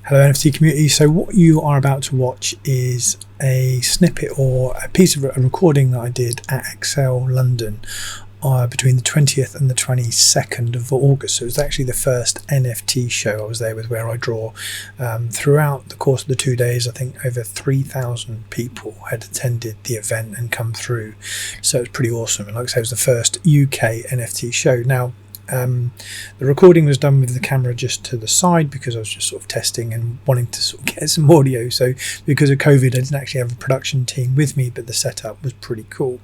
Hello NFT community. So what you are about to watch is a snippet or a piece of a recording that I did at Excel London between the 20th and the 22nd of August. So it was actually the first NFT show I was there with, where I draw. Throughout the course of the 2 days, I think over 3,000 people had attended the event and come through. So it's pretty awesome. And like I say, it was the first UK NFT show. Now, the recording was done with the camera just to the side because I was just sort of testing and wanting to sort of get some audio. So because of COVID, I didn't actually have a production team with me, but the setup was pretty cool.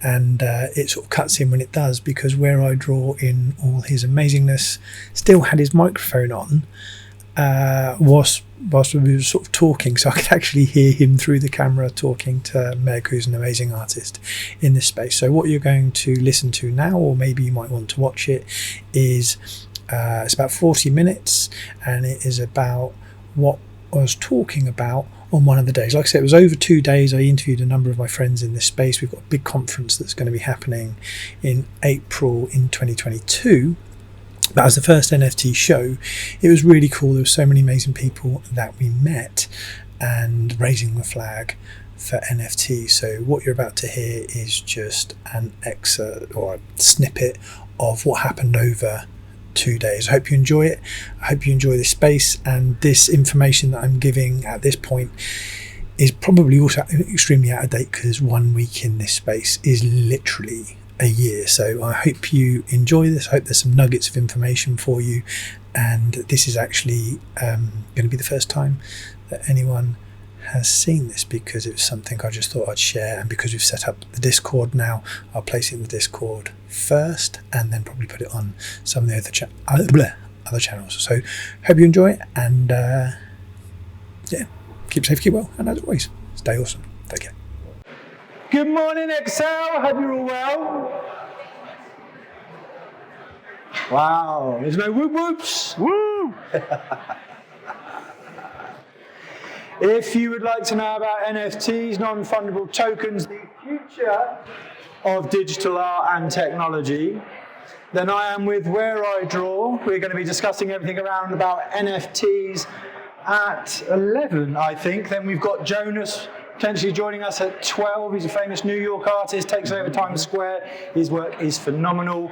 And it sort of cuts in when it does, because where I draw in all his amazingness, still had his microphone on whilst we were sort of talking, so I could actually hear him through the camera talking to Meg, who's an amazing artist in this space. So what you're going to listen to now, or maybe you might want to watch it, is it's about 40 minutes, and it is about what I was talking about on one of the days. Like I said, it was over 2 days. I interviewed a number of my friends in this space. We've got a big conference that's going to be happening in April in 2022. That was the first NFT show. It was really cool. There were so many amazing people that we met, and raising the flag for NFT. So what you're about to hear is just an excerpt or a snippet of what happened over 2 days. I hope you enjoy it. I hope you enjoy this space, and this information that I'm giving at this point is probably also extremely out of date, because 1 week in this space is literally a year. So I hope you enjoy this. I hope there's some nuggets of information for you, and this is actually going to be the first time that anyone has seen this, because it was something I just thought I'd share. And because we've set up the Discord now, I'll place it in the Discord first and then probably put it on some of the other channels. So hope you enjoy it, and yeah, keep safe, keep well, and as always, stay awesome. Take care. Good morning, Excel. Hope you're all well. Wow, there's no whoop whoops. Woo! If you would like to know about NFTs, non-fundable tokens, the future of digital art and technology, then I am with Where I Draw. We're going to be discussing everything around about NFTs at 11, I think. Then we've got Jonas potentially joining us at 12. He's a famous New York artist, takes over Times Square. His work is phenomenal.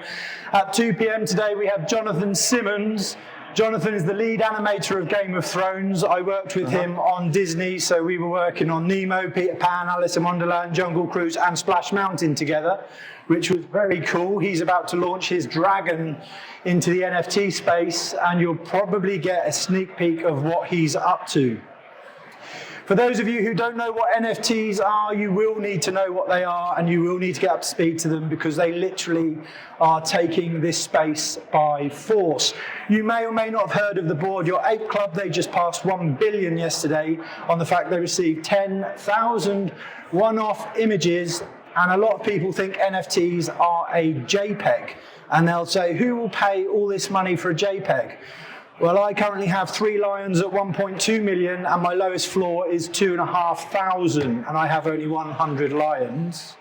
At 2 p.m. today, we have Jonathan Simmons. Jonathan is the lead animator of Game of Thrones. I worked with him on Disney, so we were working on Nemo, Peter Pan, Alice in Wonderland, Jungle Cruise, and Splash Mountain together, which was very cool. He's about to launch his dragon into the NFT space, and you'll probably get a sneak peek of what he's up to. For those of you who don't know what NFTs are, you will need to know what they are, and you will need to get up to speed to them, because they literally are taking this space by force. You may or may not have heard of the Board Your Ape Club. They just passed 1 billion yesterday on the fact they received 10,000 one-off images, and a lot of people think NFTs are a JPEG, and they'll say, who will pay all this money for a JPEG? Well, I currently have 3 lions at 1.2 million, and my lowest floor is 2,500, and I have only 100 lions.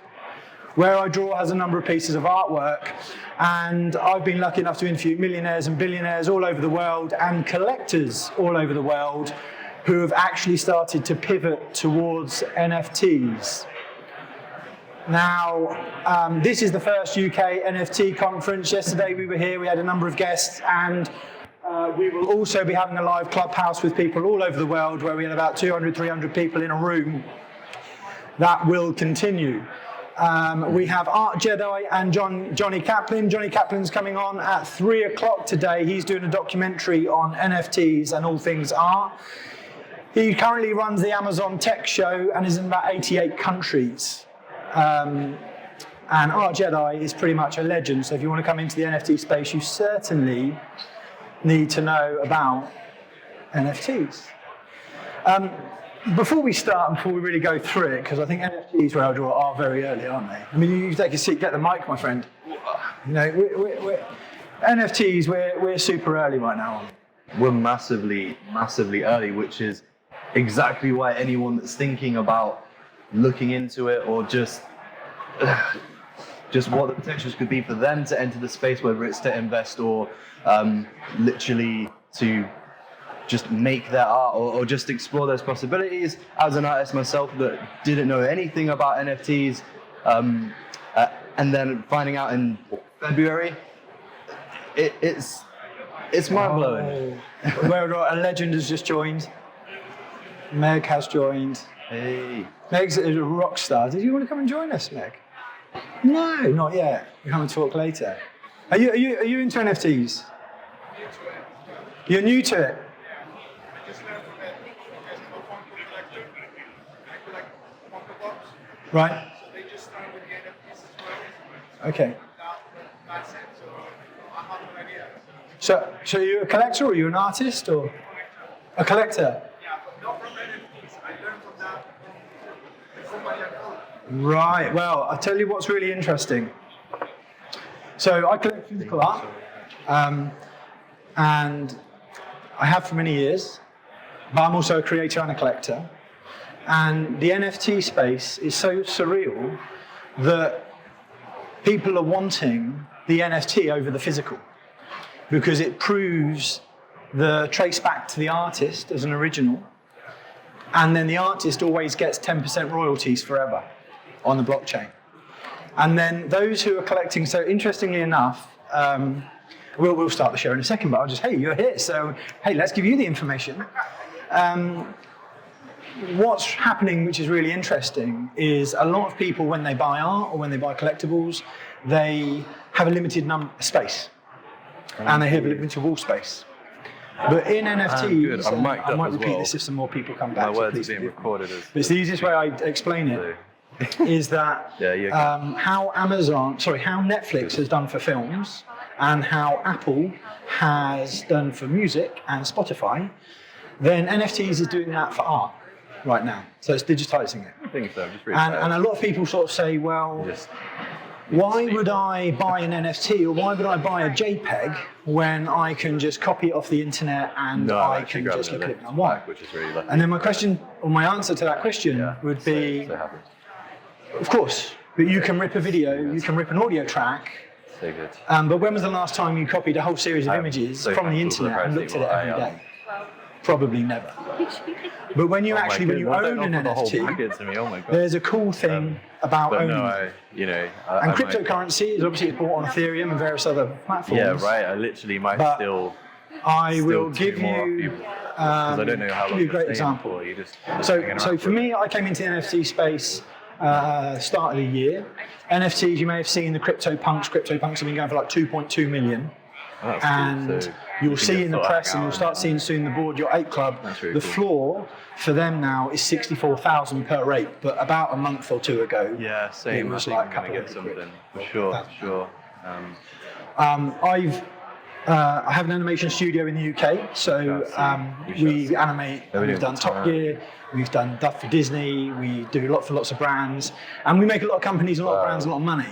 Where I Draw has a number of pieces of artwork, and I've been lucky enough to interview millionaires and billionaires all over the world, and collectors all over the world, who have actually started to pivot towards NFTs. Now, this is the first UK NFT conference. Yesterday we were here, we had a number of guests, and we will also be having a live clubhouse with people all over the world, where we had about 200, 300 people in a room. That will continue. We have Art Jedi and Johnny Kaplan. Johnny Kaplan's coming on at 3 o'clock today. He's doing a documentary on NFTs and all things art. He currently runs the Amazon Tech Show and is in about 88 countries. And Art Jedi is pretty much a legend, so if you want to come into the NFT space, you certainly need to know about NFTs. Before we start, before we really go through it, because I think NFTs Where I Draw are very early, aren't they? I mean, you take a seat, get the mic, my friend. You know, we're NFTs, we're super early right now. We're massively early, which is exactly why anyone that's thinking about looking into it, or just what the potentials could be for them to enter the space, whether it's to invest or literally to just make their art or just explore those possibilities. As an artist myself that didn't know anything about NFTs, and then finding out in February, it's mind-blowing. Where a legend has just joined. Meg has joined. Hey. Meg's a rock star. Did you want to come and join us, Meg? No, not yet. We'll come and talk later. Are you into NFTs? You're new to it? Right. Okay. So you're a collector or you're an artist or a collector? Right, well, I'll tell you what's really interesting. So I collect physical art, and I have for many years, but I'm also a creator and a collector. And the NFT space is so surreal that people are wanting the NFT over the physical because it proves the trace back to the artist as an original, and then the artist always gets 10% royalties forever on the blockchain. And then those who are collecting, so interestingly enough, we'll start the show in a second, but I'll just, hey, you're here, so hey, let's give you the information. What's happening, which is really interesting, is a lot of people, when they buy art or when they buy collectibles, they have a limited space, and they have a limited wall space. But in NFTs, I might repeat this if some more people come back. My words are being recorded. But it's the easiest way I explain it is that how Netflix has done for films and how Apple has done for music and Spotify, then NFTs is doing that for art right now. So it's digitizing it. I think so. And a lot of people sort of say, well, why would I buy an NFT or why would I buy a JPEG when I can just copy it off the internet and I can just look at it when I want? Which is really lucky. And then my question, or my answer to that question would be, of course, but you can rip a video, you can rip an audio track. So good. But when was the last time you copied a whole series of images from the internet and looked at it every day? Probably never. But when you when you own an NFT, there's a cool thing about owning it. And cryptocurrency is obviously bought on Ethereum and various other platforms. Yeah, right. I literally might still. I will give you. I don't know how long. Give you a great example. So for me, I came into the NFT space start of the year. NFTs, you may have seen the CryptoPunks. CryptoPunks have been going for like 2.2 million. And you'll see in the press, and you'll start seeing soon the board, your ape club, the floor for them now is 64,000 per ape, but about a month or two ago, it was like a couple of something for sure. I have an animation studio in the UK, so we animate. We've done Top Gear, we've done stuff for Disney, we do lots of brands, and we make a lot of companies, a lot of brands, a lot of money.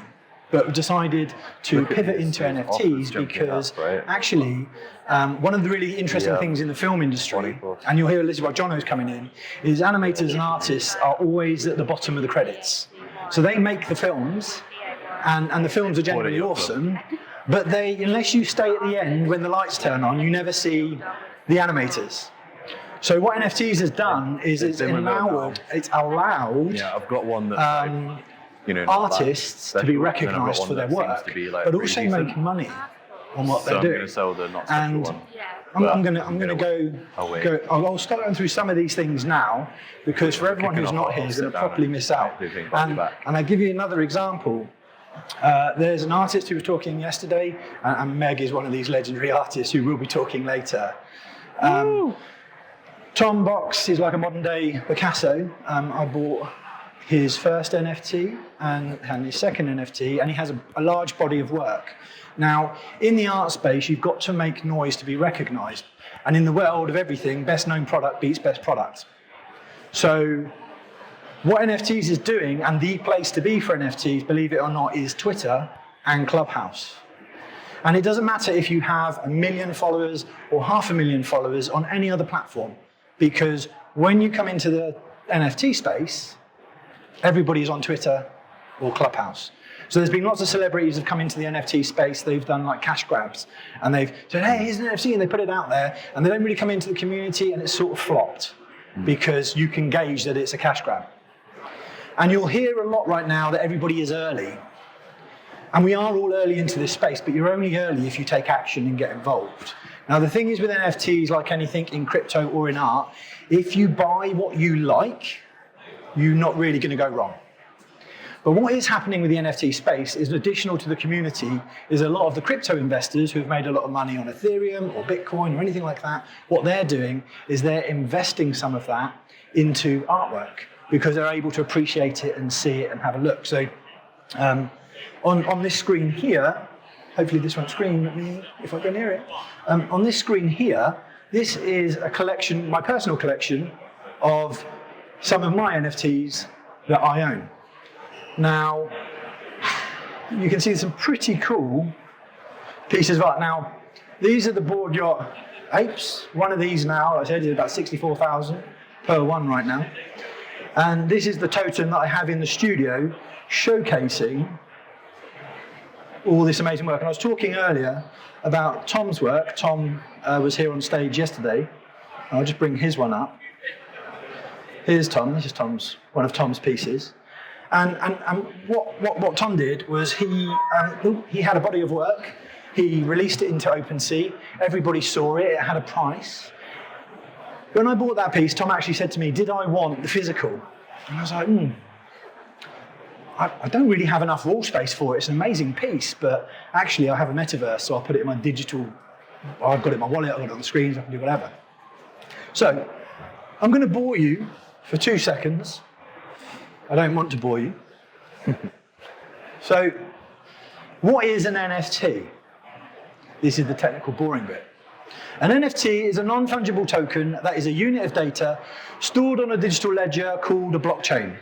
But we decided to pivot into NFTs because actually one of the really interesting things in the film industry, and you'll hear a little about Jono's coming in, is animators and artists are always at the bottom of the credits. So they make the films, and the films are generally awesome, but unless you stay at the end when the lights turn on, you never see the animators. So what NFTs has done is it's allowed I've got one that's artists to be recognised for their work, but also make money on what they're doing. So I'm going to sell the not special one. I'm going to go. I'll start going through some of these things now because for everyone who's not here is going to properly miss out. And I give you another example. There's an artist who was talking yesterday, and Meg is one of these legendary artists who will be talking later. Tom Box is like a modern day Picasso. I bought his first NFT and his second NFT, and he has a large body of work. Now, in the art space, you've got to make noise to be recognised. And in the world of everything, best known product beats best product. So what NFTs is doing, and the place to be for NFTs, believe it or not, is Twitter and Clubhouse. And it doesn't matter if you have 1 million followers or 500,000 followers on any other platform, because when you come into the NFT space, everybody's on Twitter or Clubhouse. So there's been lots of celebrities who've come into the NFT space, they've done like cash grabs, and they've said, hey, here's an NFT, and they put it out there, and they don't really come into the community, and it's sort of flopped, because you can gauge that it's a cash grab. And you'll hear a lot right now that everybody is early. And we are all early into this space, but you're only early if you take action and get involved. Now, the thing is with NFTs, like anything in crypto or in art, if you buy what you like, you're not really going to go wrong. But what is happening with the NFT space is, additional to the community, is a lot of the crypto investors who've made a lot of money on Ethereum or Bitcoin or anything like that, what they're doing is they're investing some of that into artwork because they're able to appreciate it and see it and have a look. So on this screen here, hopefully this won't scream at me if I go near it. On this screen here, this is a collection, my personal collection, of some of my NFTs that I own. Now, you can see some pretty cool pieces of art. Now, these are the board yacht apes. One of these now, like I said, is about 64,000 per one right now. And this is the totem that I have in the studio showcasing all this amazing work. And I was talking earlier about Tom's work. Tom was here on stage yesterday. I'll just bring his one up. Here's Tom. This is one of Tom's pieces. And what Tom did was he had a body of work. He released it into OpenSea. Everybody saw it. It had a price. When I bought that piece, Tom actually said to me, did I want the physical? And I was like, I don't really have enough wall space for it. It's an amazing piece, but actually I have a metaverse, so I'll put it in my digital, I've got it in my wallet, I've got it on the screens, I can do whatever. So I'm going to bore you for 2 seconds. I don't want to bore you. So what is an NFT? This is the technical boring bit. An NFT is a non-fungible token that is a unit of data stored on a digital ledger called a blockchain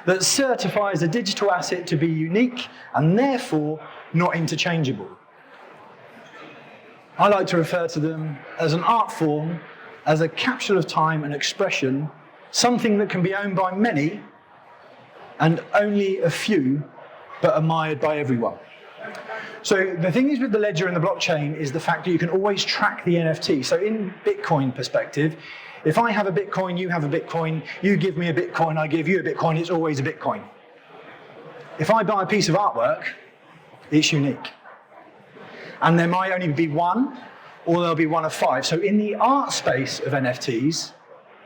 that certifies a digital asset to be unique and therefore not interchangeable. I like to refer to them as an art form, as a capsule of time and expression, something that can be owned by many and only a few, but admired by everyone. So the thing is with the ledger and the blockchain is the fact that you can always track the NFT. So in Bitcoin perspective, if I have a Bitcoin, you have a Bitcoin, you give me a Bitcoin, I give you a Bitcoin, it's always a Bitcoin. If I buy a piece of artwork, it's unique. And there might only be one, or there'll be one of 5. So in the art space of NFTs,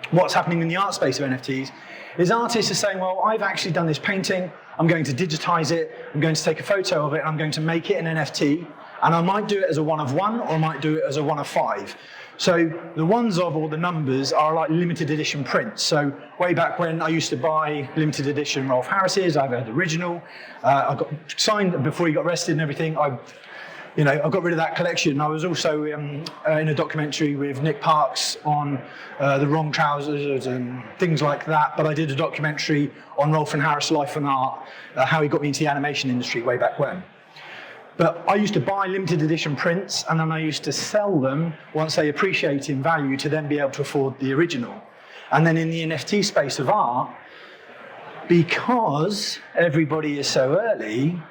what's happening in the art space of NFTs is artists are saying, well, I've actually done this painting, I'm going to digitize it, I'm going to take a photo of it, and I'm going to make it an NFT, and I might do it as a 1 of 1, or I might do it as a 1 of 5. So the ones of, or the numbers, are like limited edition prints. So way back when I used to buy limited edition Rolf Harris's, I've had original, I got signed before he got arrested and everything. I got rid of that collection. I was also in a documentary with Nick Parks on the wrong trousers and things like that. But I did a documentary on Rolf and Harris' life and art, how he got me into the animation industry way back when. But I used to buy limited edition prints, and then I used to sell them once they appreciate in value to then be able to afford the original. And then in the NFT space of art, because everybody is so early,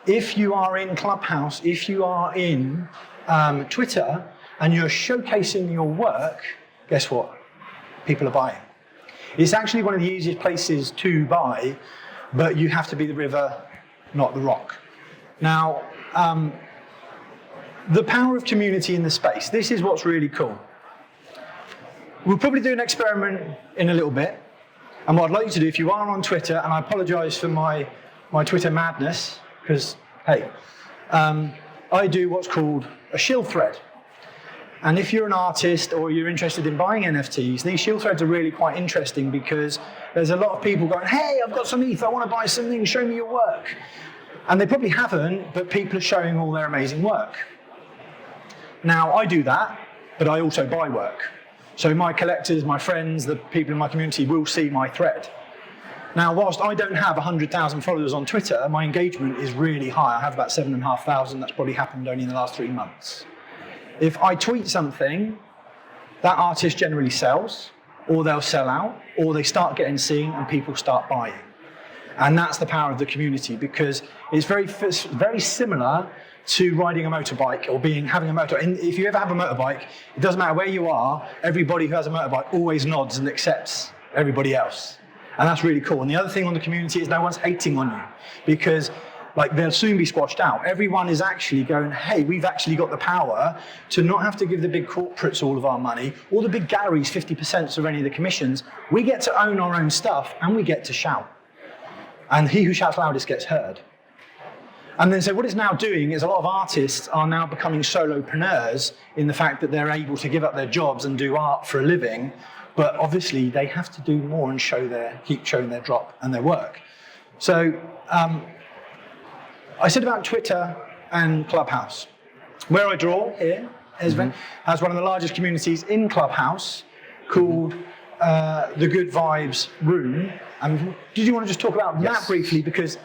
if you are in Clubhouse, if you are in Twitter, and you're showcasing your work, guess what? People are buying. It's actually one of the easiest places to buy, but you have to be the river, not the rock. Now, the power of community in the space. This is what's really cool. We'll probably do an experiment in a little bit. And what I'd like you to do, if you are on Twitter, and I apologize for my Twitter madness, because, hey, I do what's called a shill thread. And if you're an artist or you're interested in buying NFTs, these shill threads are really quite interesting because there's a lot of people going, hey, I've got some ETH, I want to buy something, show me your work. And they probably haven't, but people are showing all their amazing work. Now, I do that, but I also buy work. So my collectors, my friends, the people in my community will see my thread. Now, whilst I don't have 100,000 followers on Twitter, my engagement is really high. I have about 7,500. That's probably happened only in the last 3 months. If I tweet something, that artist generally sells, or they'll sell out, or they start getting seen and people start buying. And that's the power of the community, because it's very similar to riding a motorbike or having a motorbike. And if you ever have a motorbike, it doesn't matter where you are, everybody who has a motorbike always nods and accepts everybody else. And that's really cool. And the other thing on the community is no one's hating on you, because they'll soon be squashed out. Everyone is actually going, hey, we've actually got the power to not have to give the big corporates all of our money, or the big galleries 50% of any of the commissions. We get to own our own stuff, and we get to shout. And he who shouts loudest gets heard. And then so what it's now doing is a lot of artists are now becoming solopreneurs in the fact that they're able to give up their jobs and do art for a living, but obviously they have to do more and keep showing their drop and their work. So I said about Twitter and Clubhouse. Where I draw here has one of the largest communities in Clubhouse called the Good Vibes Room. Did you want to just talk about that briefly? Because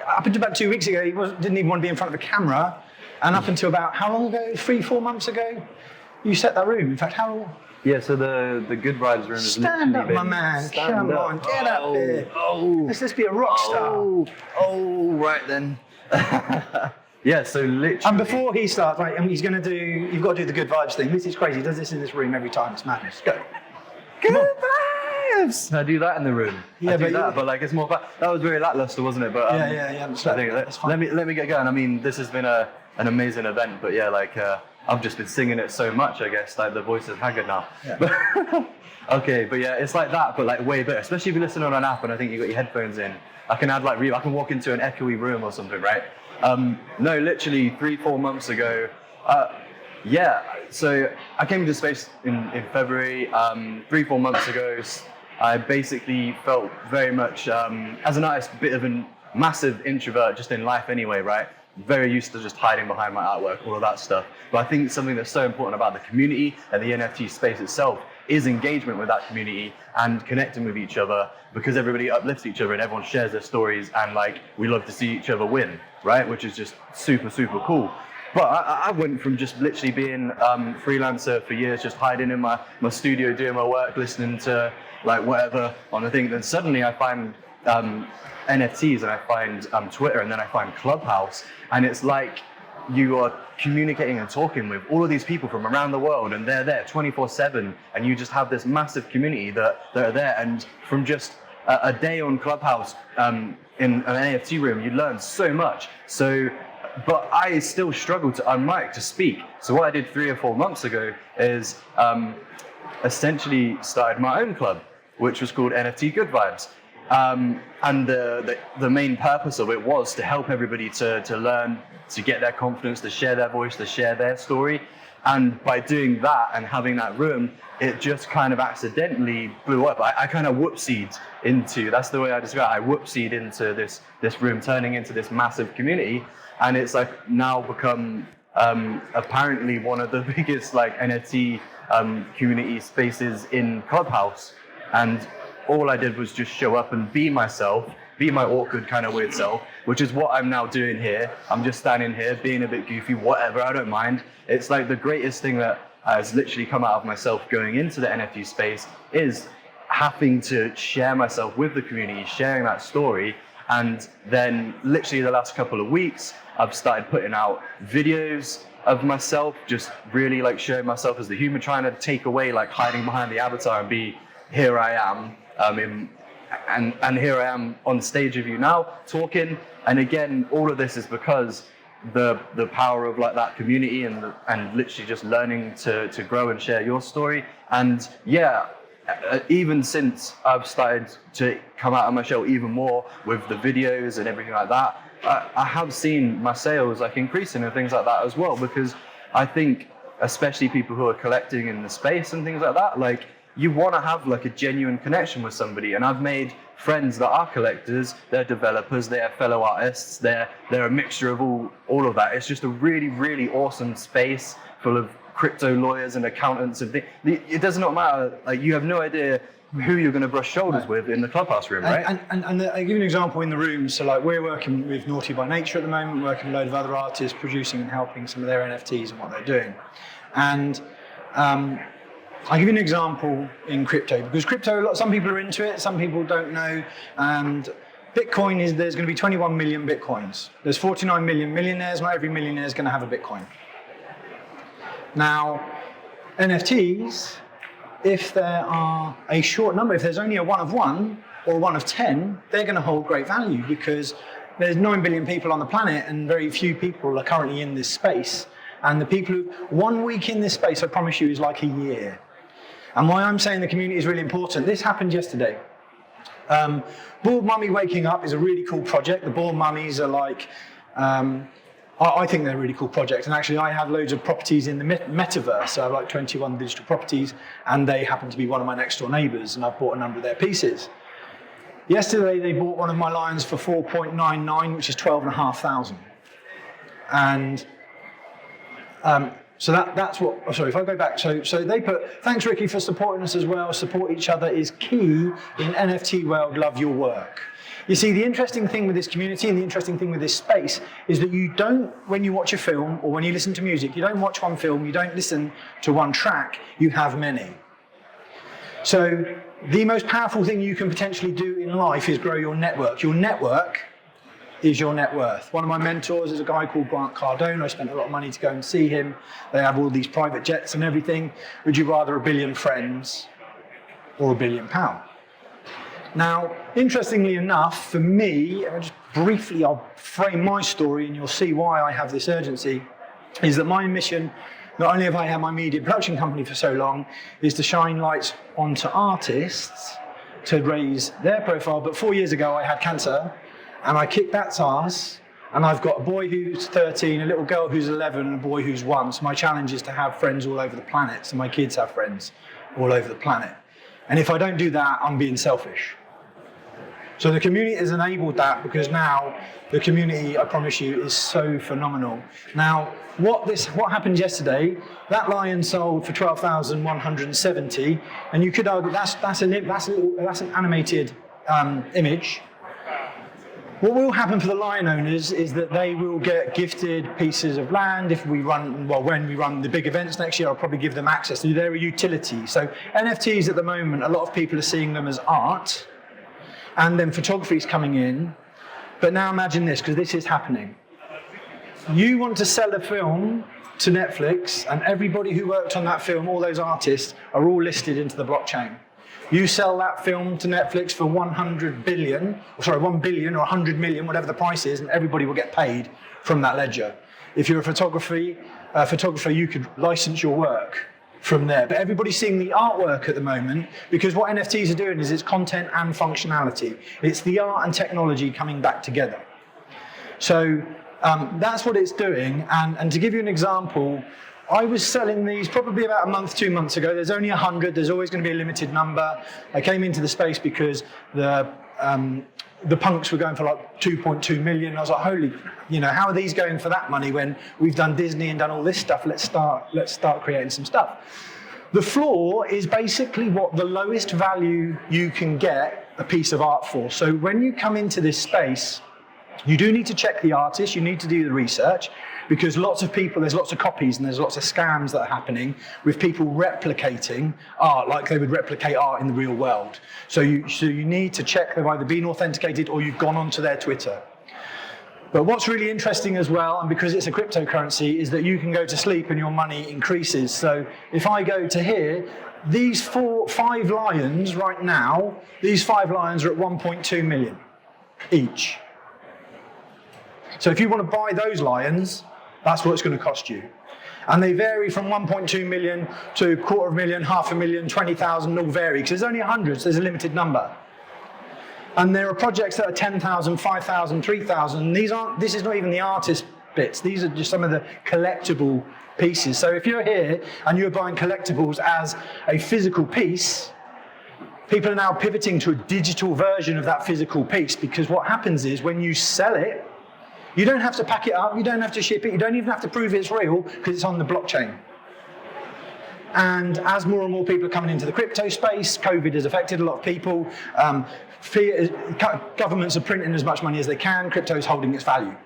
up until about 2 weeks ago, he didn't even want to be in front of a camera. And up until about, how long ago? 3-4 months ago? You set that room. In fact, how long? Yeah, so the Good Vibes Room is Stand up, my man. Come on, get up here. Let's just be a rock star. Right then. Yeah, so literally. And before he starts, you've got to do the Good Vibes thing. This is crazy. He does this in this room every time. It's madness. Go. Good Vibes! I do that in the room. Yeah, but it's more fun. That was very lackluster, wasn't it? But yeah. I think let me get going. I mean, this has been an amazing event, but I've just been singing it so much, I guess, the voice is haggard now. Yeah. Okay, but yeah, it's like that, but way better. Especially if you listen on an app and I think you've got your headphones in. I can add I can walk into an echoey room or something, right? No, literally 3-4 months ago. So I came into space in February. 3-4 months ago, I basically felt very much, as an artist, a bit of a massive introvert just in life anyway, right? Very used to just hiding behind my artwork, all of that stuff. But I think something that's so important about the community and the NFT space itself is engagement with that community and connecting with each other, because everybody uplifts each other and everyone shares their stories, and we love to see each other win, right? Which is just super, super cool. But I went from just literally being freelancer for years, just hiding in my studio, doing my work, listening to whatever on the thing. Then suddenly I find NFTs, and I find Twitter, and then I find Clubhouse, and it's like you are communicating and talking with all of these people from around the world, and they're there 24/7, and you just have this massive community that are there. And from just a day on Clubhouse in an NFT room, you learn so much. But I still struggle to unmic, to speak. So what I did 3 or 4 months ago is essentially started my own club, which was called NFT Good Vibes. And the main purpose of it was to help everybody to learn, to get their confidence, to share their voice, to share their story. And by doing that and having that room, it just kind of accidentally blew up. I kind of whoopsied into, that's the way I describe it, I whoopsied into this room, turning into this massive community. And it's now become apparently one of the biggest NFT community spaces in Clubhouse. And all I did was just show up and be myself, be my awkward kind of weird self, which is what I'm now doing here. I'm just standing here being a bit goofy, whatever, I don't mind. It's the greatest thing that has literally come out of myself going into the NFT space is having to share myself with the community, sharing that story. And then literally the last couple of weeks, I've started putting out videos of myself, just really showing myself as the human, trying to take away hiding behind the avatar and be, here I am. And here I am on stage with you now, talking. And again, all of this is because the power of that community and literally just learning to grow and share your story. And even since I've started to come out of my shell even more with the videos and everything like that, I have seen my sales increasing and things like that as well, because I think especially people who are collecting in the space and things like that, you want to have a genuine connection with somebody. And I've made friends that are collectors, they're developers, they're fellow artists, they're a mixture of all of that. It's just a really, really awesome space full of crypto lawyers and accountants. It does not matter, you have no idea who you're going to brush shoulders with in the Clubhouse room, right? And I'll give you an example in the room. So we're working with Naughty by Nature at the moment, working with a load of other artists, producing and helping some of their NFTs and what they're doing. And I'll give you an example in crypto, because crypto, some people are into it, some people don't know. And Bitcoin is, there's going to be 21 million Bitcoins. There's 49 million millionaires. Not every millionaire is going to have a Bitcoin. Now, NFTs, if there are a short number, if there's only a 1 of 1 or a 1 of 10, they're going to hold great value because there's 9 billion people on the planet and very few people are currently in this space. And the people who, 1 week in this space, I promise you, is like a year. And why I'm saying the community is really important, this happened yesterday. Bald Mummy Waking Up is a really cool project. The Bald Mummies are like, I think they're a really cool project. And actually I have loads of properties in the metaverse. So I have like 21 digital properties and they happen to be one of my next door neighbors and I've bought a number of their pieces. Yesterday they bought one of my lions for 4.99, which is 12,500. And so that's what, oh, sorry, if I go back, so they put, thanks Ricky for supporting us as well, support each other is key in NFT world, love your work. You see, the interesting thing with this community and the interesting thing with this space is that you don't, when you watch a film or when you listen to music, you don't watch one film, you don't listen to one track, you have many. So the most powerful thing you can potentially do in life is grow your network. Your network is your net worth. One of my mentors is a guy called Grant Cardone. I spent a lot of money to go and see him. They have all these private jets and everything. Would you rather a billion friends or £1 billion? Now, interestingly enough, for me, I'll frame my story and you'll see why I have this urgency, is that my mission, not only have I had my media production company for so long, is to shine lights onto artists to raise their profile. But 4 years ago, I had cancer. And I kicked that ass, and I've got a boy who's 13, a little girl who's 11, and a boy who's 1. So my challenge is to have friends all over the planet, so my kids have friends all over the planet. And if I don't do that, I'm being selfish. So the community has enabled that because now the community, I promise you, is so phenomenal. Now, what happened yesterday, that lion sold for 12,170, and you could argue that's an animated image. What will happen for the lion owners is that they will get gifted pieces of land. When we run the big events next year, I'll probably give them access to their utility. So NFTs at the moment, a lot of people are seeing them as art, and then photography is coming in. But now imagine this, because this is happening. You want to sell a film to Netflix, and everybody who worked on that film, all those artists, are all listed into the blockchain. You sell that film to Netflix for 1 billion or 100 million, whatever the price is, and everybody will get paid from that ledger. If you're a photographer, you could license your work from there. But everybody's seeing the artwork at the moment because what NFTs are doing is it's content and functionality. It's the art and technology coming back together. So that's what it's doing. And to give you an example, I was selling these probably about a month, 2 months ago. There's only 100. There's always going to be a limited number. I came into the space because the punks were going for like 2.2 million. I was like, holy, how are these going for that money when we've done Disney and done all this stuff? Let's start creating some stuff. The floor is basically what the lowest value you can get a piece of art for. So when you come into this space, you do need to check the artist. You need to do the research. Because there's lots of copies and there's lots of scams that are happening with people replicating art like they would replicate art in the real world. So you need to check they've either been authenticated or you've gone onto their Twitter. But what's really interesting as well, and because it's a cryptocurrency, is that you can go to sleep and your money increases. So if I go to here, these 5 lions right now, these 5 lions are at 1.2 million each. So if you want to buy those lions, that's what it's going to cost you. And they vary from 1.2 million to 250,000, 500,000, 20,000, all vary, because there's only 100, so there's a limited number. And there are projects that are 10,000, 5,000, 3,000. This is not even the artist bits. These are just some of the collectible pieces. So if you're here and you're buying collectibles as a physical piece, people are now pivoting to a digital version of that physical piece, because what happens is when you sell it, you don't have to pack it up, you don't have to ship it, you don't even have to prove it's real because it's on the blockchain. And as more and more people are coming into the crypto space, COVID has affected a lot of people. Governments are printing as much money as they can, crypto is holding its value.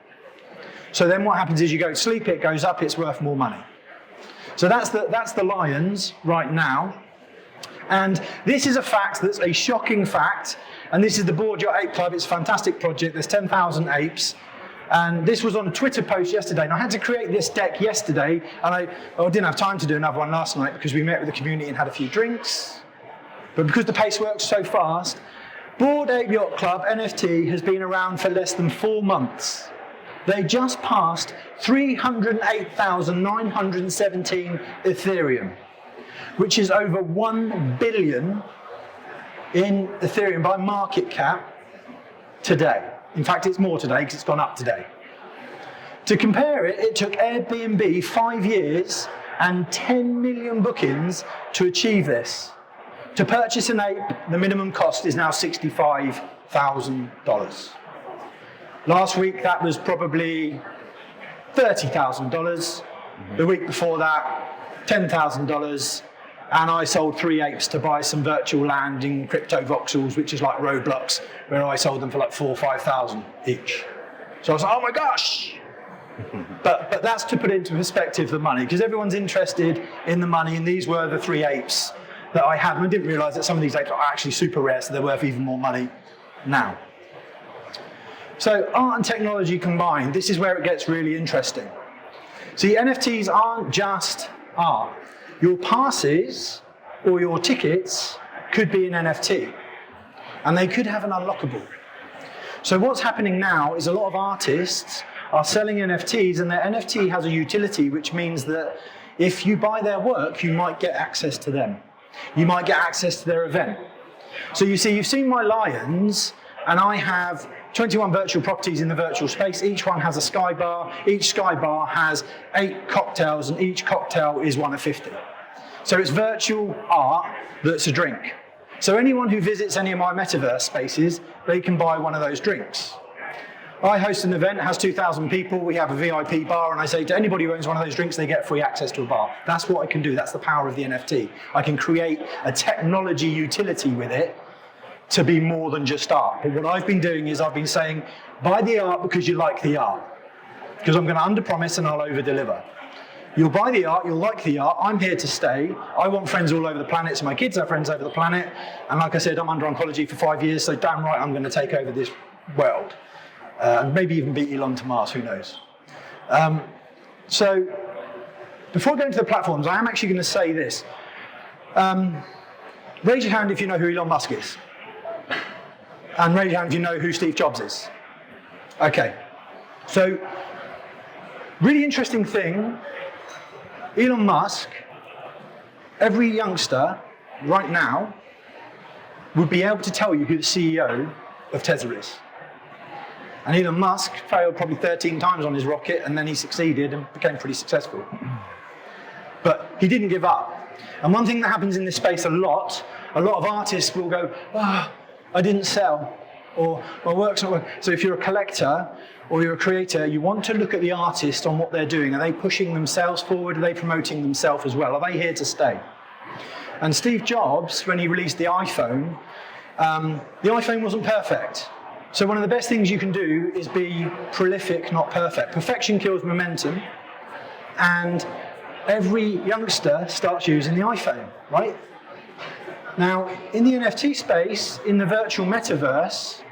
So then what happens is you go to sleep, it goes up, it's worth more money. So that's the lions right now. And this is a fact that's a shocking fact. And this is the Board Your Ape Club. It's a fantastic project. There's 10,000 apes. And this was on a Twitter post yesterday. And I had to create this deck yesterday. And I didn't have time to do another one last night because we met with the community and had a few drinks. But because the pace works so fast, Bored Ape Yacht Club NFT has been around for less than 4 months. They just passed 308,917 Ethereum, which is over 1 billion in Ethereum by market cap today. In fact, it's more today because it's gone up today. To compare it, it took Airbnb 5 years and 10 million bookings to achieve this. To purchase an ape, the minimum cost is now $65,000. Last week, that was probably $30,000. The week before that, $10,000. And I sold 3 apes to buy some virtual land in crypto voxels, which is like Roblox, where I sold them for like 4,000 or 5,000 each. So I was like, oh my gosh! But that's to put into perspective the money, because everyone's interested in the money, and these were the 3 apes that I had. And I didn't realise that some of these apes are actually super rare, so they're worth even more money now. So art and technology combined, this is where it gets really interesting. See, NFTs aren't just art. Your passes or your tickets could be an NFT, and they could have an unlockable. So what's happening now is a lot of artists are selling NFTs, and their NFT has a utility, which means that if you buy their work, you might get access to them. You might get access to their event. So you see, you've seen my lions, and I have 21 virtual properties in the virtual space. Each one has a sky bar. Each sky bar has 8 cocktails, and each cocktail is one of 50. So it's virtual art that's a drink. So anyone who visits any of my metaverse spaces, they can buy one of those drinks. I host an event, it has 2,000 people, we have a VIP bar, and I say to anybody who owns one of those drinks, they get free access to a bar. That's what I can do, that's the power of the NFT. I can create a technology utility with it to be more than just art. But what I've been doing is I've been saying, buy the art because you like the art. Because I'm going to under-promise and I'll over-deliver. You'll buy the art, you'll like the art, I'm here to stay. I want friends all over the planet, so my kids have friends over the planet. And like I said, I'm under oncology for 5 years, so damn right I'm going to take over this world. And maybe even beat Elon to Mars, who knows. So, before going to the platforms, I am actually going to say this. Raise your hand if you know who Elon Musk is. And raise your hand if you know who Steve Jobs is. Okay. So, really interesting thing, Elon Musk, every youngster right now would be able to tell you who the CEO of Tesla is. And Elon Musk failed probably 13 times on his rocket, and then he succeeded and became pretty successful. But he didn't give up. And one thing that happens in this space a lot of artists will go, I didn't sell, or my work's not working. So if you're a collector or you're a creator, you want to look at the artist on what they're doing. Are they pushing themselves forward? Are they promoting themselves as well? Are they here to stay? And Steve Jobs, when he released the iPhone wasn't perfect. So one of the best things you can do is be prolific, not perfect. Perfection kills momentum, and every youngster starts using the iPhone, right? Now, in the NFT space, in the virtual metaverse,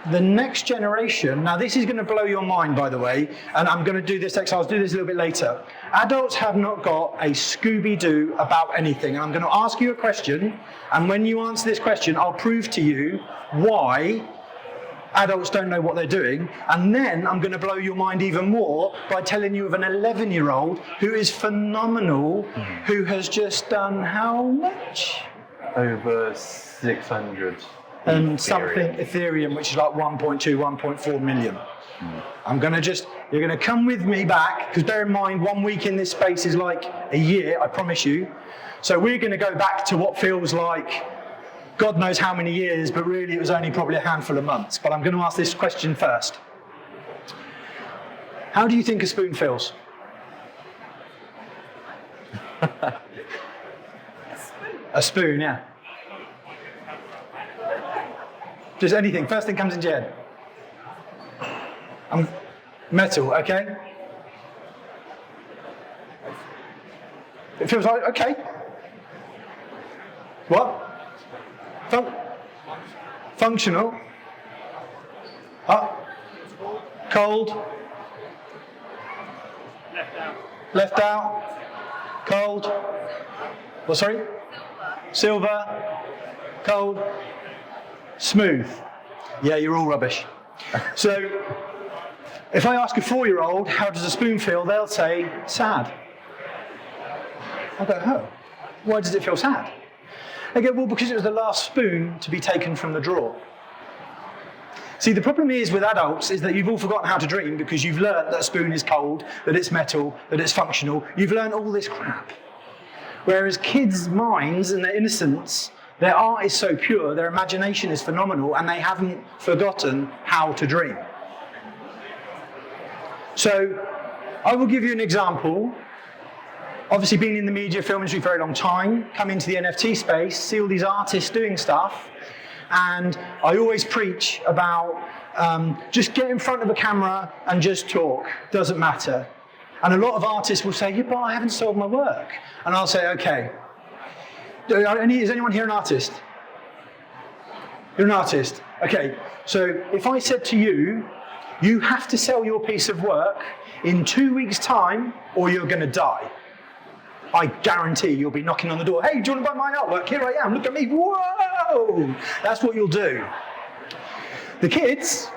the next generation, now this is going to blow your mind, by the way, and I'm going to do this exercise, I'll do this a little bit later. Adults have not got a Scooby-Doo about anything, and I'm going to ask you a question, and when you answer this question, I'll prove to you why adults don't know what they're doing, and then I'm going to blow your mind even more by telling you of an 11-year-old who is phenomenal, who has just done how much? Over 600. And something Ethereum, which is like 1.2, 1.4 million. I'm going to you're going to come with me back, because bear in mind, 1 week in this space is like a year, I promise you. So we're going to go back to what feels like God knows how many years, but really it was only probably a handful of months. But I'm going to ask this question first. How do you think a spoon feels? A spoon, yeah. Just anything. First thing comes into your head. Metal, okay? It feels like, okay. What? Functional. Up. Cold. Left out. Cold. What, sorry? Silver. Cold. Smooth. Yeah, you're all rubbish. So, if I ask a 4-year-old, how does a spoon feel, they'll say, sad. I go, oh, why does it feel sad? They go, well, because it was the last spoon to be taken from the drawer. See, the problem is with adults is that you've all forgotten how to dream because you've learned that a spoon is cold, that it's metal, that it's functional. You've learned all this crap. Whereas kids' minds and their innocence, their art is so pure, their imagination is phenomenal, and they haven't forgotten how to dream. So, I will give you an example. Obviously, being in the media film industry for a very long time, come into the NFT space, see all these artists doing stuff, and I always preach about just get in front of a camera and just talk. Doesn't matter. And a lot of artists will say, yeah, but I haven't sold my work. And I'll say, okay. Is anyone here an artist? You're an artist. Okay. So if I said to you, you have to sell your piece of work in 2 weeks' time or you're going to die. I guarantee you'll be knocking on the door. Hey, do you want to buy my artwork? Here I am. Look at me. Whoa! That's what you'll do. The kids,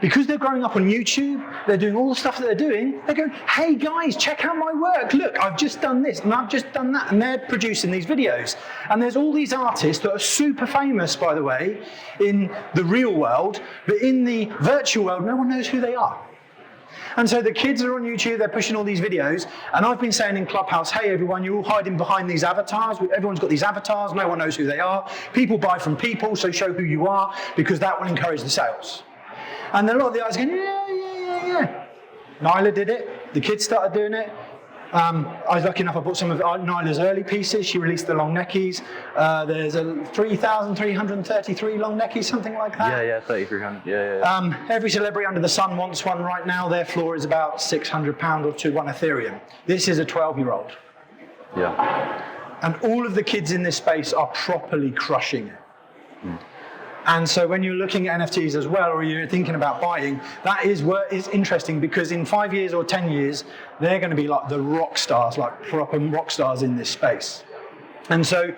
because they're growing up on YouTube, they're doing all the stuff that they're doing, they're going, hey guys, check out my work. Look, I've just done this and I've just done that. And they're producing these videos. And there's all these artists that are super famous, by the way, in the real world, but in the virtual world, no one knows who they are. And so the kids are on YouTube, they're pushing all these videos, and I've been saying in Clubhouse, hey everyone, you're all hiding behind these avatars. Everyone's got these avatars, no one knows who they are. People buy from people, so show who you are, because that will encourage the sales. And a lot of the guys are going, yeah. Nyla did it, the kids started doing it. I was lucky enough, I bought some of Nyla's early pieces. She released the long neckies. There's a 3,333 long neckies, something like that. Yeah, 3,300. Yeah. Every celebrity under the sun wants one right now. Their floor is about £600 or to 1 Ethereum. This is a 12-year-old. Yeah. And all of the kids in this space are properly crushing it. Mm. And so when you're looking at NFTs as well, or you're thinking about buying, that is interesting because in 5 years or 10 years, they're going to be like the rock stars, like proper rock stars in this space. And so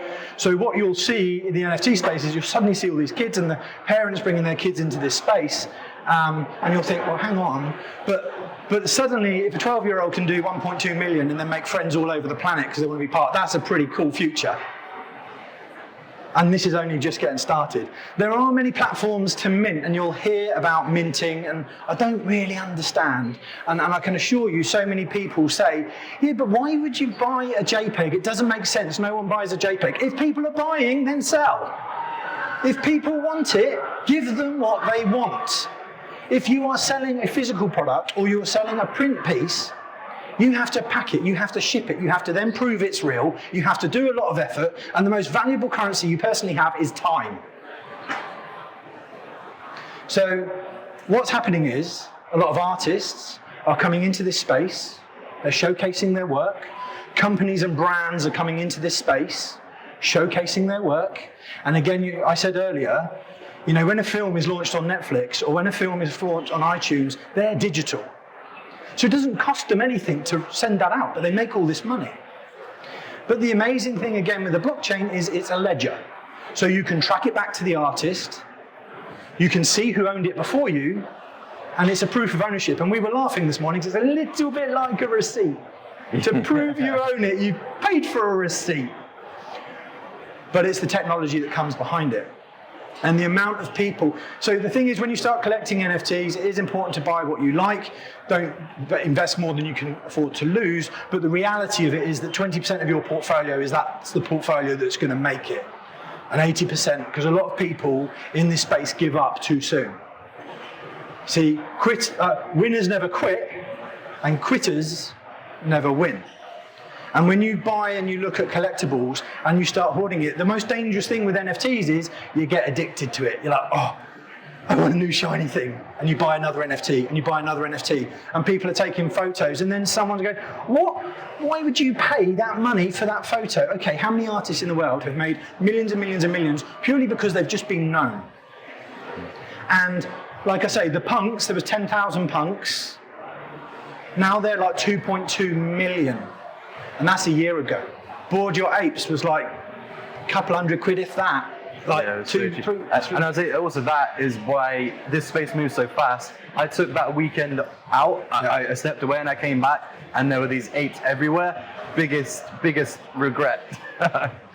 what you'll see in the NFT space is you'll suddenly see all these kids and the parents bringing their kids into this space, and you'll think, well, hang on, but suddenly if a 12-year-old can do 1.2 million and then make friends all over the planet because they want to be part, that's a pretty cool future. And this is only just getting started. There are many platforms to mint, and you'll hear about minting, and I don't really understand. And I can assure you, so many people say, yeah, but why would you buy a JPEG? It doesn't make sense. No one buys a JPEG. If people are buying, then sell. If people want it, give them what they want. If you are selling a physical product or you're selling a print piece, you have to pack it, you have to ship it, you have to then prove it's real, you have to do a lot of effort, and the most valuable currency you personally have is time. So what's happening is a lot of artists are coming into this space, they're showcasing their work, companies and brands are coming into this space, showcasing their work, and again, I said earlier, you know, when a film is launched on Netflix or when a film is launched on iTunes, they're digital. So it doesn't cost them anything to send that out, but they make all this money. But the amazing thing, again, with the blockchain is it's a ledger. So you can track it back to the artist, you can see who owned it before you, and it's a proof of ownership. And we were laughing this morning because it's a little bit like a receipt. To prove you own it, you paid for a receipt. But it's the technology that comes behind it. And the amount of people. So the thing is, when you start collecting NFTs, it is important to buy what you like. Don't invest more than you can afford to lose. But the reality of it is that 20% of your portfolio that's the portfolio that's going to make it. And 80%, because a lot of people in this space give up too soon. See, winners never quit, and quitters never win. And when you buy and you look at collectibles and you start hoarding it, the most dangerous thing with NFTs is you get addicted to it. You're like, oh, I want a new shiny thing. And you buy another NFT and you buy another NFT. And people are taking photos and then someone's going, what? Why would you pay that money for that photo? Okay, how many artists in the world have made millions and millions and millions purely because they've just been known? And like I say, the punks, there was 10,000 punks. Now they're like 2.2 million. And that's a year ago. Board Your Apes was like a couple hundred quid, if that. Like and I'd say also that is why this space moves so fast. I took that weekend out, I stepped away and I came back and there were these apes everywhere. Biggest regret.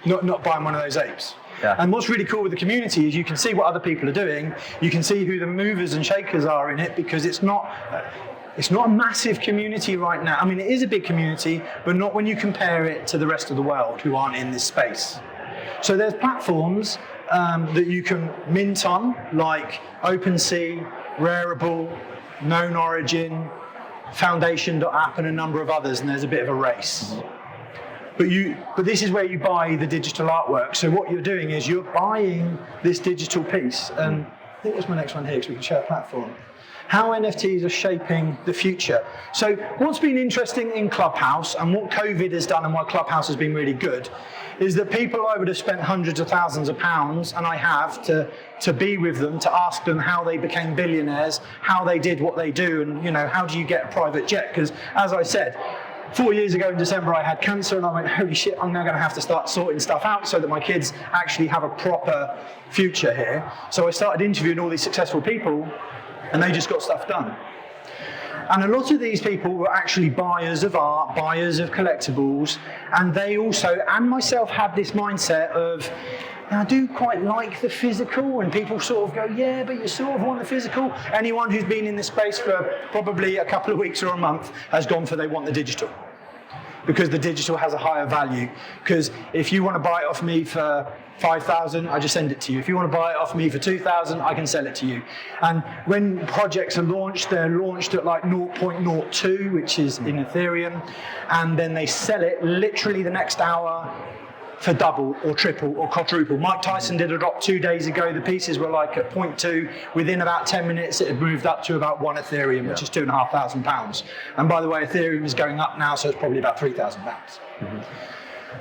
not buying one of those apes. Yeah. And what's really cool with the community is you can see what other people are doing. You can see who the movers and shakers are in it, because it's not a massive community right now. I mean, it is a big community, but not when you compare it to the rest of the world who aren't in this space. So there's platforms that you can mint on, like OpenSea, Rarible, Known Origin, Foundation.app, and a number of others, and there's a bit of a race. But this is where you buy the digital artwork. So what you're doing is you're buying this digital piece, and I think that's my next one here, because we can share a platform. How NFTs are shaping the future. So what's been interesting in Clubhouse, and what COVID has done and why Clubhouse has been really good, is that people I would have spent hundreds of thousands of pounds, and I have, to be with them, to ask them how they became billionaires, how they did what they do, and how do you get a private jet? Because as I said, 4 years ago in December I had cancer, and I went, holy shit, I'm now going to have to start sorting stuff out so that my kids actually have a proper future here. So I started interviewing all these successful people, and they just got stuff done. And a lot of these people were actually buyers of art, buyers of collectibles, and they also, and myself, had this mindset of, I do quite like the physical, and people sort of go, yeah, but you sort of want the physical. Anyone who's been in this space for probably a couple of weeks or a month has gone for they want the digital. Because the digital has a higher value. Because if you want to buy it off me for 5,000, I just send it to you. If you want to buy it off me for 2,000, I can sell it to you. And when projects are launched, they're launched at like 0.02, which is in Ethereum, and then they sell it literally the next hour for double or triple or quadruple. Mike Tyson did a drop 2 days ago. The pieces were like at 0.2. Within about 10 minutes, it had moved up to about 1 Ethereum, which is £2,500. And by the way, Ethereum is going up now, so it's probably about £3,000. Mm-hmm.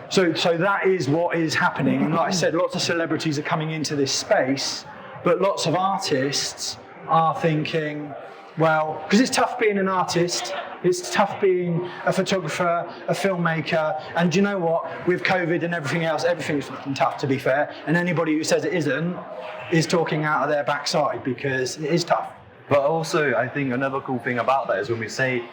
So that is what is happening. And like I said, lots of celebrities are coming into this space, but lots of artists are thinking, well, because it's tough being an artist, it's tough being a photographer, a filmmaker, and do you know what? With COVID and everything else, everything's fucking tough, to be fair, and anybody who says it isn't is talking out of their backside, because it is tough. But also, I think another cool thing about that is when we say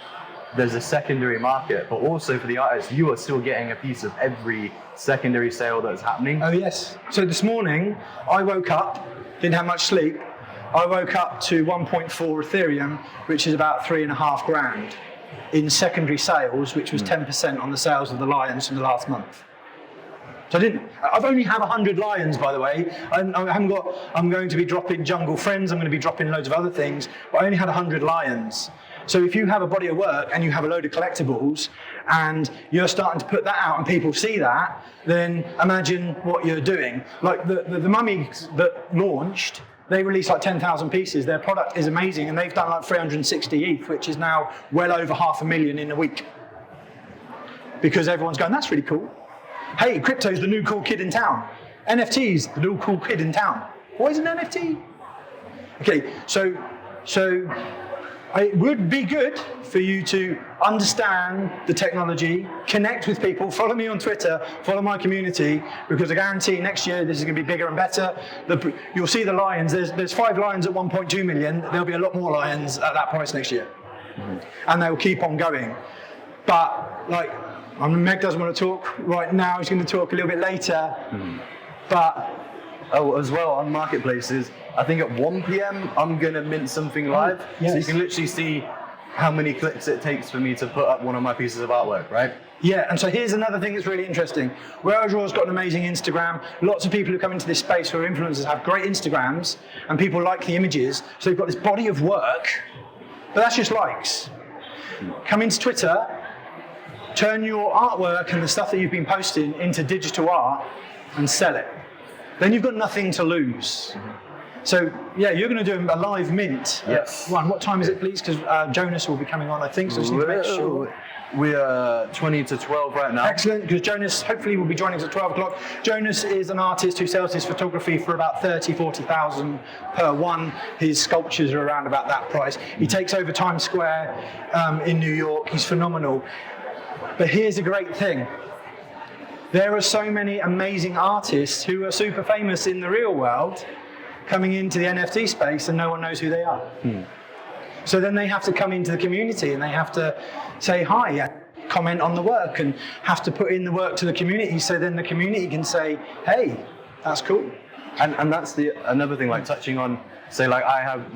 there's a secondary market, but also for the artists, you are still getting a piece of every secondary sale that's happening. Oh yes. So this morning, I woke up, didn't have much sleep. I woke up to 1.4 Ethereum, which is about $3,500 in secondary sales, which was 10% on the sales of the Lions from the last month. So I've only had 100 Lions, by the way. I'm going to be dropping Jungle Friends, I'm going to be dropping loads of other things, but I only had 100 Lions. So if you have a body of work and you have a load of collectibles and you're starting to put that out and people see that, then imagine what you're doing. Like the mummies that launched, they released like 10,000 pieces. Their product is amazing, and they've done like 360 ETH, which is now well over 500,000 in a week. Because everyone's going, that's really cool. Hey, crypto's the new cool kid in town. NFT's the new cool kid in town. What is an NFT? Okay, so it would be good for you to understand the technology, connect with people, follow me on Twitter, follow my community, because I guarantee next year this is going to be bigger and better. You'll see the Lions. There's 5 Lions at 1.2 million. There'll be a lot more Lions at that price next year. Mm-hmm. And they'll keep on going. But Meg doesn't want to talk right now. He's going to talk a little bit later. Mm-hmm. But as well, on marketplaces, I think at 1 p.m. I'm going to mint something live. Yes. So you can literally see how many clicks it takes for me to put up one of my pieces of artwork, right? Yeah, and so here's another thing that's really interesting. Whereas got an amazing Instagram, lots of people who come into this space who are influencers have great Instagrams, and people like the images, so you've got this body of work, but that's just likes. Come into Twitter, turn your artwork and the stuff that you've been posting into digital art and sell it. Then you've got nothing to lose. Mm-hmm. So, yeah, you're going to do a live mint. Yes. What time is it, please? Because Jonas will be coming on, I think, so I just need to make sure. We are 20 to 12 right now. Excellent, because Jonas hopefully will be joining us at 12 o'clock. Jonas is an artist who sells his photography for about 40,000 per one. His sculptures are around about that price. He takes over Times Square in New York. He's phenomenal. But here's a great thing. There are so many amazing artists who are super famous in the real world coming into the NFT space and no one knows who they are. So then they have to come into the community and they have to say hi, comment on the work, and have to put in the work to the community, so then the community can say, hey, that's cool. And that's another thing, like touching on, say like I have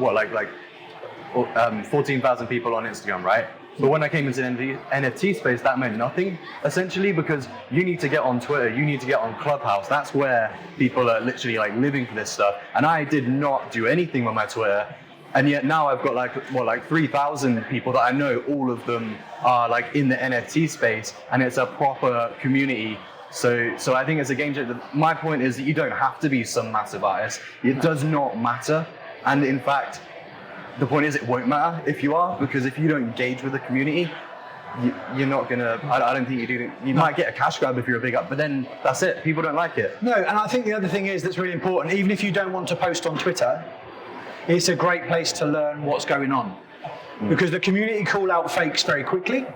14,000 people on Instagram, right? But when I came into the NFT space, that meant nothing, essentially, because you need to get on Twitter, you need to get on Clubhouse. That's where people are literally like living for this stuff. And I did not do anything on my Twitter. And yet now I've got like 3,000 people that I know, all of them are like in the NFT space, and it's a proper community. So I think it's a game changer. My point is that you don't have to be some massive artist. It does not matter. And in fact, the point is it won't matter if you are, because if you don't engage with the community, you're not gonna, I don't think you do. You might get a cash grab if you're a big up, but then that's it. People don't like it. No, and I think the other thing is that's really important, even if you don't want to post on Twitter, it's a great place to learn what's going on. Because the community call out fakes very quickly,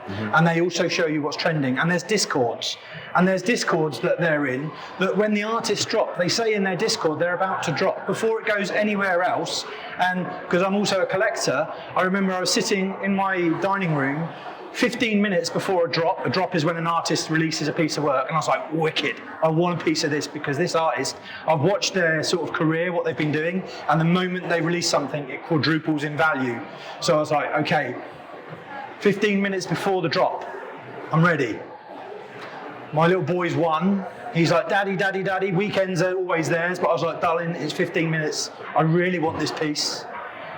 and they also show you what's trending. And there's Discords. And there's Discords that they're in, that when the artists drop, they say in their Discord they're about to drop before it goes anywhere else. And because I'm also a collector, I remember I was sitting in my dining room 15 minutes before a drop. A drop is when an artist releases a piece of work, and I was like, wicked, I want a piece of this, because this artist, I've watched their sort of career, what they've been doing, and the moment they release something, it quadruples in value. So I was like, okay, 15 minutes before the drop, I'm ready. My little boy's won. He's like, daddy, daddy, daddy, weekends are always theirs, but I was like, darling, it's 15 minutes. I really want this piece.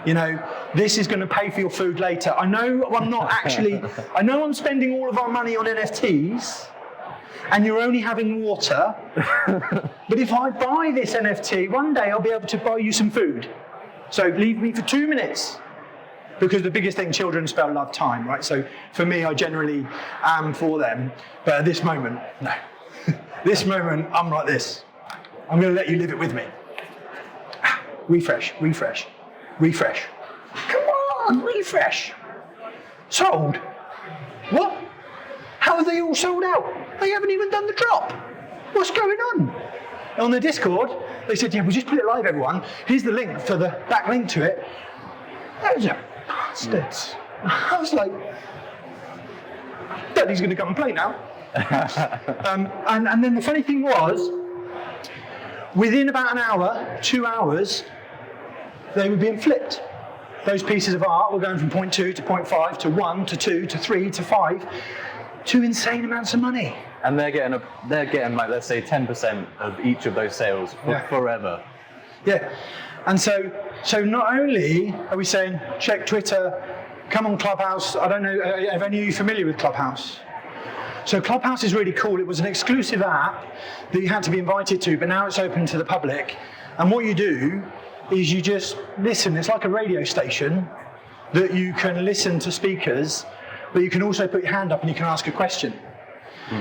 You know, this is going to pay for your food later. I know I'm not actually, I know I'm spending all of our money on NFTs, and you're only having water, but if I buy this NFT, one day I'll be able to buy you some food. So leave me for 2 minutes. Because the biggest thing, children spell love time, right? So for me, I generally am for them. But at this moment, no. This moment, I'm like this. I'm going to let you live it with me. Refresh, refresh, refresh. Come on, refresh. Sold. What? How are they all sold out? They haven't even done the drop. What's going on? On the Discord, they said, yeah, we'll just put it live, everyone. Here's the link for the back link to it. That was a bastards. I was like, Daddy's going to come and play now. And then the funny thing was, within about an hour, 2 hours, they were being flipped. Those pieces of art were going from 0.2 to 0.5 to 1 to 2 to 3 to 5 to insane amounts of money. And they're getting like, let's say 10% of each of those sales forever. Yeah. And so not only are we saying, check Twitter, come on Clubhouse. I don't know, are any of you familiar with Clubhouse? So Clubhouse is really cool. It was an exclusive app that you had to be invited to, but now it's open to the public. And what you do is you just listen. It's like a radio station that you can listen to speakers, but you can also put your hand up and you can ask a question.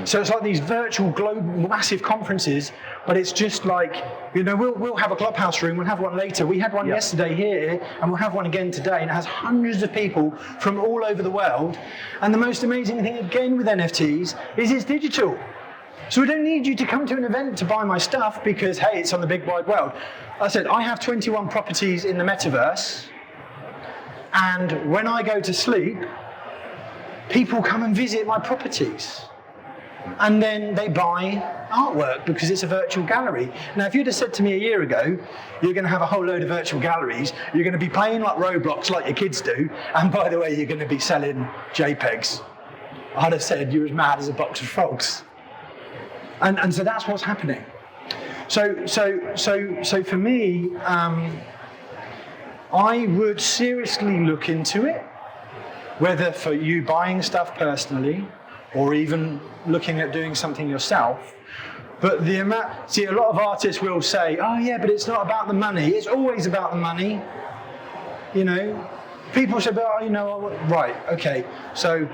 So it's like these virtual global massive conferences, but it's just like, you know, we'll have a Clubhouse room, we'll have one later. We had one yesterday here, and we'll have one again today, and it has hundreds of people from all over the world. And the most amazing thing again with NFTs is it's digital. So we don't need you to come to an event to buy my stuff because, hey, it's on the big wide world. I said, I have 21 properties in the metaverse, and when I go to sleep, people come and visit my properties. And then they buy artwork because it's a virtual gallery. Now, if you'd have said to me a year ago, you're going to have a whole load of virtual galleries, you're going to be playing like Roblox like your kids do, and by the way, you're going to be selling JPEGs, I'd have said you're as mad as a box of frogs. And so that's what's happening. So for me, I would seriously look into it, whether for you buying stuff personally, or even looking at doing something yourself. But a lot of artists will say, oh yeah, but it's not about the money. It's always about the money. You know, people say, oh, you know, right, okay. So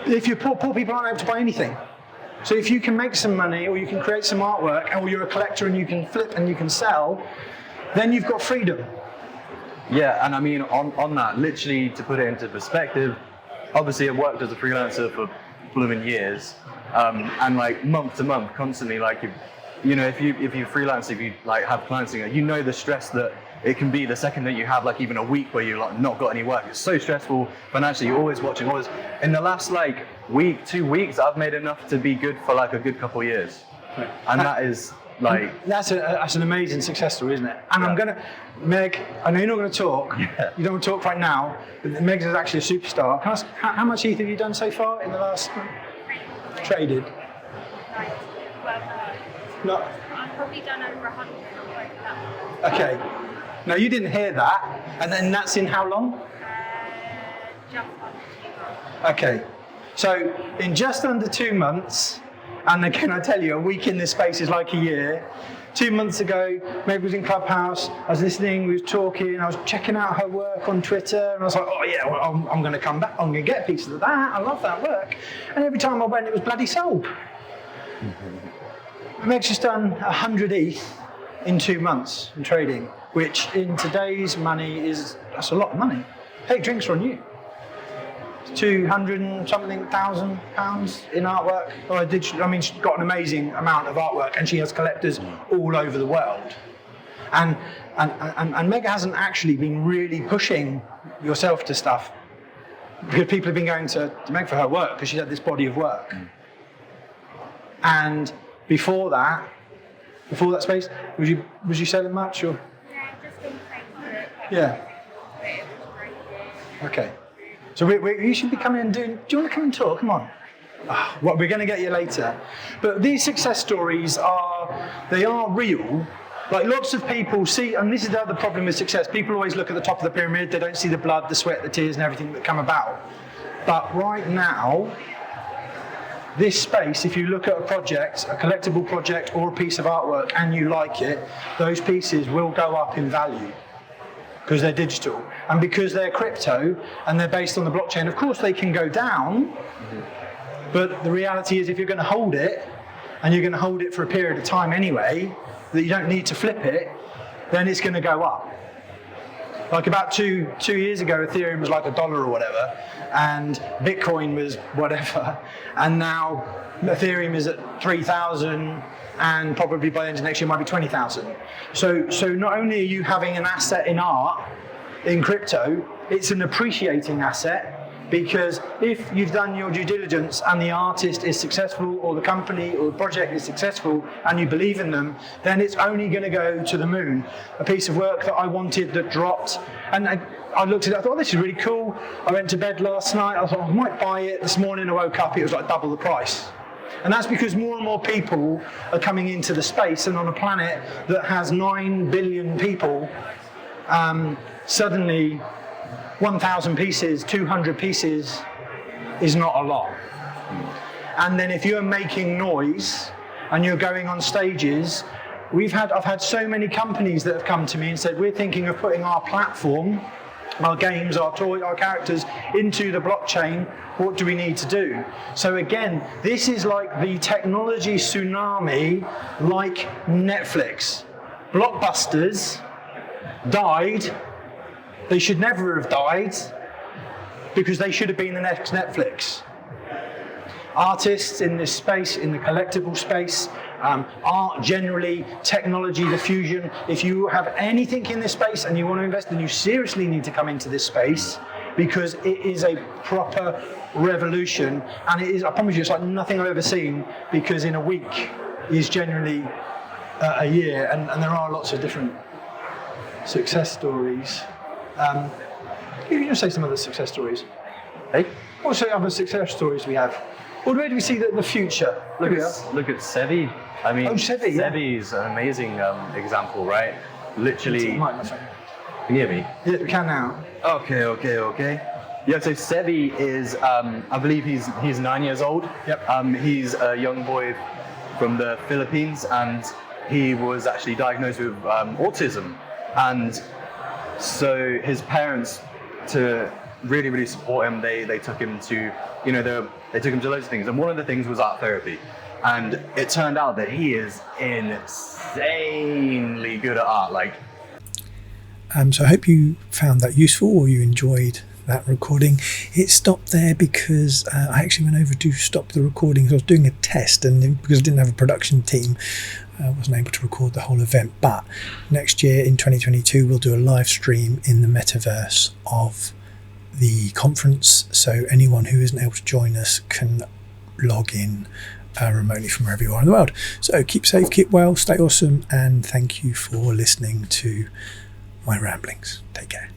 If you're poor people aren't able to buy anything. So if you can make some money, or you can create some artwork, or you're a collector and you can flip and you can sell, then you've got freedom. Yeah, and I mean, on that, literally to put it into perspective, obviously I've worked as a freelancer for blooming years, and like month to month, constantly, like if you freelance, if you like have clients, you know the stress that it can be the second that you have like even a week where you like not got any work. It's so stressful financially. You're always watching, always. In the last like week, 2 weeks, I've made enough to be good for like a good couple of years, and that is like that's an amazing success story, isn't it? And I'm Meg, I know you're not going to talk. Yeah. You don't want to talk right now, but Meg is actually a superstar. Can I ask, how much ETH have you done so far in the last traded? No. I've probably done over 100 on both platforms. Okay. No, you didn't hear that. And then that's in how long? Just under 2 months. Okay. So in just under 2 months, and again I tell you, a week in this space is like a year. 2 months ago, Meg was in Clubhouse, I was listening, we was talking, I was checking out her work on Twitter, and I was like, oh yeah, well, I'm going to come back, I'm going to get a piece of that, I love that work. And every time I went, it was bloody sold. Meg's just done 100 ETH in 2 months in trading, which in today's money that's a lot of money. Hey, drinks are on you. 200 and something thousand pounds in artwork. I mean, she's got an amazing amount of artwork, and she has collectors all over the world. And Meg hasn't actually been really pushing yourself to stuff, because people have been going to Meg for her work because she's had this body of work. And before that space, was you selling much or? Yeah, just in Facebook. Yeah. But it was trading. Okay. So you should be coming and doing. Do you want to come and talk? Come on. Well, we're going to get you later. But these success stories they are real. Like lots of people see, and this is the other problem with success. People always look at the top of the pyramid. They don't see the blood, the sweat, the tears, and everything that come about. But right now, this space, if you look at a project, a collectible project or a piece of artwork, and you like it, those pieces will go up in value. Because they're digital, and because they're crypto and they're based on the blockchain, of course they can go down, but the reality is if you're going to hold it, and you're going to hold it for a period of time anyway, that you don't need to flip it, then it's going to go up. Like about two years ago, Ethereum was like $1 or whatever, and Bitcoin was whatever, and now Ethereum is at 3,000, and probably by the end of next year might be 20,000. So not only are you having an asset in art, in crypto, it's an appreciating asset, because if you've done your due diligence and the artist is successful, or the company or the project is successful, and you believe in them, then it's only going to go to the moon. A piece of work that I wanted that dropped, and I looked at it, I thought, oh, this is really cool. I went to bed last night, I thought, I might buy it. This morning I woke up, it was like double the price. And that's because more and more people are coming into the space, and on a planet that has 9 billion people, suddenly 1,000 pieces, 200 pieces is not a lot. And then if you're making noise and you're going on stages, I've had so many companies that have come to me and said, we're thinking of putting our platform, our games, our toys, our characters into the blockchain. What do we need to do? So again, this is like the technology tsunami, like Netflix. Blockbusters died. They should never have died, because they should have been the next Netflix. Artists in this space, in the collectible space, art generally, technology, the fusion. If you have anything in this space and you want to invest, then you seriously need to come into this space, because it is a proper revolution, and it is, I promise you, it's like nothing I've ever seen, because in a week is generally a year, and there are lots of different success stories. You can just say some other success stories. Hey? What are other success stories we have? Or where do we see the future? Look at Sevi. I mean, Sevi, yeah. Sevi's an amazing example, right? Literally. My phone. Can you hear me? Yeah, we can now. Okay. Yeah, so Sevi is, I believe he's 9 years old. Yep. He's a young boy from the Philippines, and he was actually diagnosed with autism. And so his parents, to really, really support him. They took him to, they took him to loads of things. And one of the things was art therapy. And it turned out that he is insanely good at art. So I hope you found that useful, or you enjoyed that recording. It stopped there because I actually went over to stop the recording. So I was doing a test, and because I didn't have a production team, I wasn't able to record the whole event. But next year in 2022, we'll do a live stream in the metaverse of the conference. So anyone who isn't able to join us can log in remotely from wherever you are in the world. So keep safe, keep well, stay awesome, and thank you for listening to my ramblings. Take care.